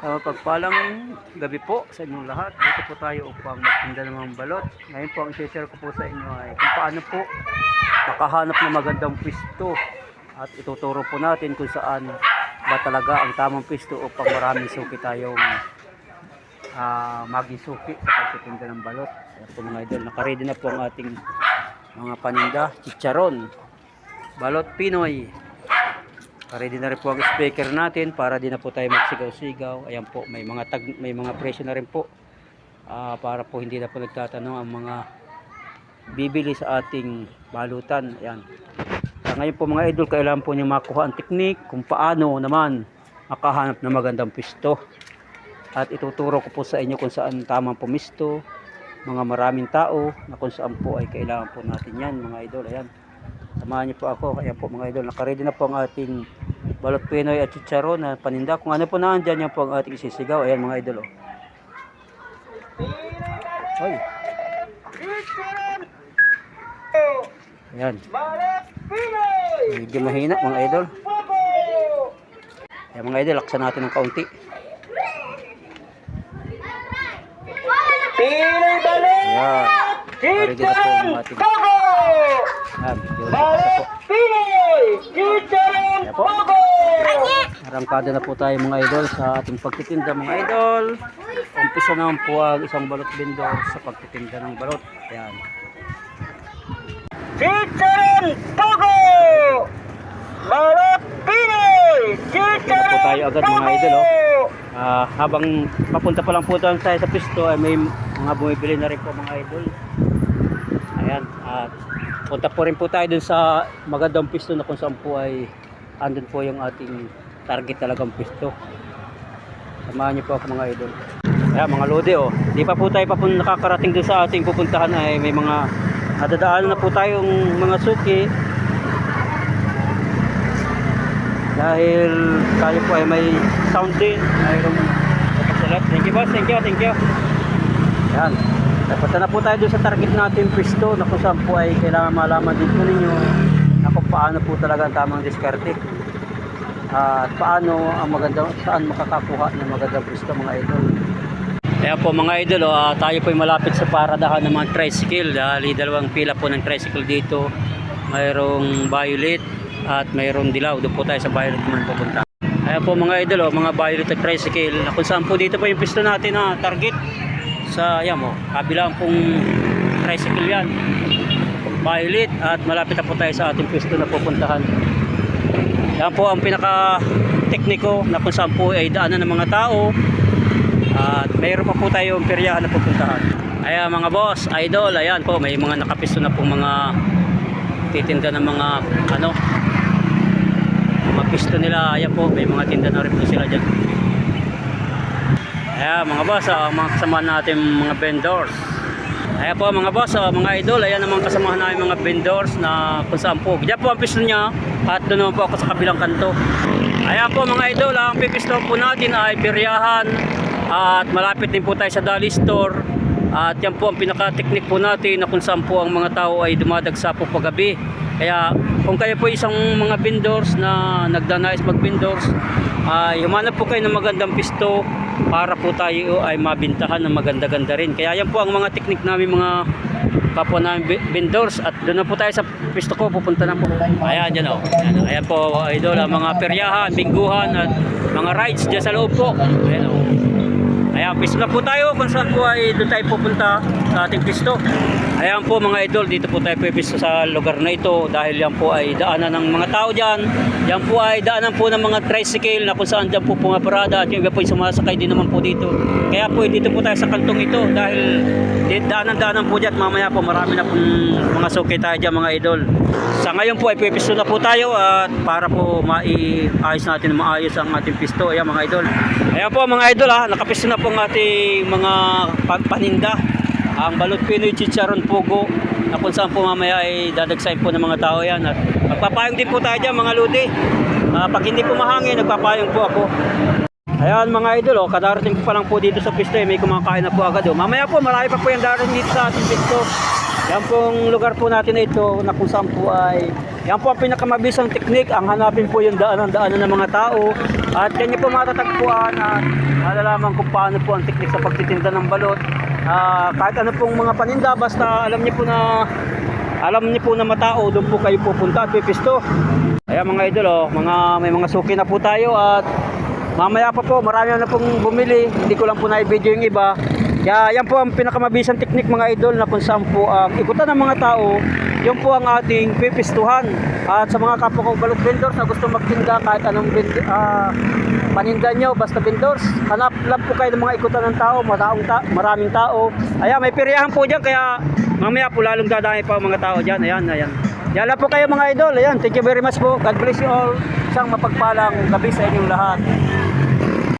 Pagpalang gabi po sa inyong lahat. Dito po tayo upang magtinda ng mga balot. Ngayon po ang i-share ko po sa inyo ay kung paano po makahanap ng magandang pwesto. At ituturo po natin kung saan ba talaga ang tamang pwesto upang maraming suki tayong maging suki sa pagtitinda ng balot. Kaya po mga idol, nakaready na po ang ating mga paninda, chicharon, balot Pinoy. Ready na rin po ang speaker natin para di na po tayo magsigaw-sigaw. Ayan po, may mga presyo na rin po. Para po hindi na po nagtatanong ang mga bibili sa ating balutan. Ayan. Ngayon po mga idol, kailangan po niyo makuha ang teknik kung paano naman makahanap ng magandang pwesto. At ituturo ko po sa inyo kung saan tamang pumisto, mga maraming tao na kung saan po ay kailangan po natin yan mga idol. Ayan. Samahan niyo po ako. Ayan po mga idol, nakaready na po ang ating balot Pinoy at chicharon na paninda. Kung ano po naandyan, yan po ang ating isisigaw. Ayan mga idol. Ay. Ayan. Medyo mahina mga idol. Ayan mga idol, laksan natin ng kaunti. Ayan. Nakaready na po ang ating Ayan po. Arangkada na po tayo mga idol sa ating pagtitinda mga idol. Umpisa naman po ang isang balot vendor sa pagtitinda ng balot. Ayan. Chicharon Pogo! Balot Pinoy! Chicharon po tayo agad mga idol. Habang papunta pa lang po tayo sa pisto ay may mga bumibili na rin po mga idol. Ayan. At punta po rin po tayo dun sa magandang pisto na kung saan po ay andun po yung ating target talagang pisto. Samahan niyo po ako mga idol. Ayan mga lode di pa po tayo nakakarating dun sa ating pupuntahan ay may mga nadadaanan na po tayong mga suki. Dahil tayo po ay may sound din. Mayroong thank you boss, thank you. Ayan. Punta na po tayo doon sa target natin pwesto na kung saan po ay kailangan malaman din po ninyo na kung paano po talaga ang tamang diskarte at paano ang magandang, saan makakakuha ng magandang pwesto mga idol. Kaya po mga idol, tayo po ay malapit sa paradahan ng mga tricycle dahil dalawang pila po ng tricycle dito. Mayroong violet at mayroong dilaw. Doon po tayo sa violet naman pupunta. Kaya po mga idol, mga violet at tricycle na kung saan po dito po yung pwesto natin na target. Sa yan mo, kabilang pong tricycle yan, violet, at malapit na po tayo sa ating pwesto na pupuntahan. Yan po ang pinaka tekniko na kung saan po ay daanan ng mga tao at mayroon pa po tayong peryahan na pupuntahan. Ayan mga boss, idol, ayan po may mga nakapisto na po mga titinda ng mga mga pisto nila. Ayan po, may mga tinda na rin po sila dyan. Ayan mga boss, mga kasamahan natin mga vendors. Ayan po mga boss, mga idol, ayan naman kasamahan natin mga vendors na kung saan po. Diyan po ang pisto niya at doon naman po ako sa kabilang kanto. Ayan po mga idol, ang pipisto po natin ay Piryahan at malapit din po tayo sa Dali Store. At yan po ang pinaka-technique po natin na kung saan po ang mga tao ay dumadagsa po paggabi. Kaya kung kayo po isang mga vendors na nagdanais mag-vendors, ay humanap po kayo ng magandang pisto para po tayo ay mabintahan ng maganda-ganda rin. Kaya yan po ang mga technique namin mga kapwa namin vendors. At doon na po tayo sa pisto ko, pupunta na po. Ayan dyan ayan po idol, mga peryahan, bingguhan at mga rides dyan sa loob po. Ayan ayan, pisto na po tayo kung saan po ay doon tayo pupunta sa ating pisto. Ayan po mga idol, dito po tayo pisto sa lugar na ito dahil yan po ay daanan ng mga tao dyan. Yan po ay daanan po ng mga tricycle na kung saan dyan po pumaparada at yung iba po ay sumasakay din naman po dito. Kaya po dito po tayo sa kantong ito dahil daanan po dyan. Mamaya po marami na po mga suki tayo dyan mga idol. Sa ngayon po ay pisto na po tayo at para po maiayos natin maayos ang ating pisto. Ayan mga idol. Ayan po mga idol, nakapisto na po ang ating mga paninda. Ang balot Pinoy Chicharon Pogo na kung saan po mamaya ay dadagsain po ng mga tao yan. At magpapayong din po tayo dyan mga lodi. Pag hindi po mahangin, nagpapayong po ako. Ayan mga idol, kadarating pa lang po dito sa pisto, may kumakain na po agad. Mamaya po, marami pa po yung darating dito sa ating pisto. Yan pong lugar po natin na ito na kung saan po ay yan po ang pinakamabisang teknik, ang hanapin po yung daanan ng mga tao at yan po matatagpuan at malalaman kung paano po ang teknik sa pagtitinda ng balot. Kahit ano pong mga paninda, basta alam niyo po na matao, doon po kayo pupunta at pipisto. Ayan mga idol, oh, may mga suki na po tayo at mamaya pa po marami na pong bumili, hindi ko lang po na-video yung iba. Kaya yan po ang pinakamabisang teknik mga idol na kung saan po ang ikutan ng mga tao, yun po ang ating pipistuhan. At sa mga kapwa ko balot vendors na gusto magtinda kahit anong paninda nyo, basta vendors, hanap lang po kayo ng mga ikutan ng tao, maraming tao. Ayan, may piriyahan po dyan, kaya mamaya po lalong dadami pa ang mga tao dyan. Ayan. Yan lang po kayo mga idol. Ayan, thank you very much po. God bless you all. Isang mapagpalang gabi sa inyong lahat.